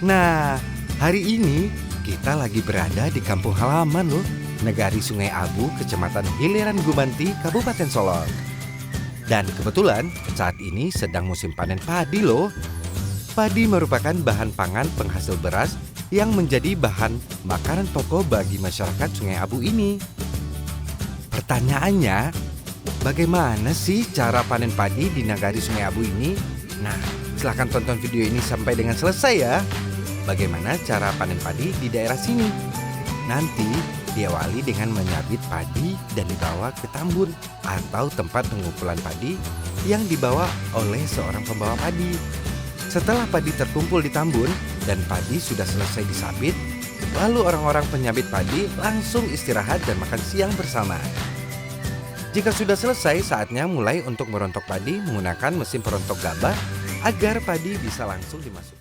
Nah, hari ini kita lagi berada di kampung halaman loh, Negari Sungai Abu, Kecamatan Hiliran Gumanti, Kabupaten Solok. Dan kebetulan saat ini sedang musim panen padi loh. Padi merupakan bahan pangan penghasil beras yang menjadi bahan makanan pokok bagi masyarakat Sungai Abu ini. Pertanyaannya, bagaimana sih cara panen padi di Nagari Sungai Abu ini? Nah, silahkan tonton video ini sampai dengan selesai ya. Bagaimana cara panen padi di daerah sini? Nanti diawali dengan menyabit padi dan dibawa ke tambun atau tempat pengumpulan padi yang dibawa oleh seorang pembawa padi. Setelah padi terkumpul di tambun dan padi sudah selesai disabit, lalu orang-orang penyabit padi langsung istirahat dan makan siang bersama. Jika sudah selesai, saatnya mulai untuk merontok padi menggunakan mesin perontok gabah agar padi bisa langsung dimasukkan.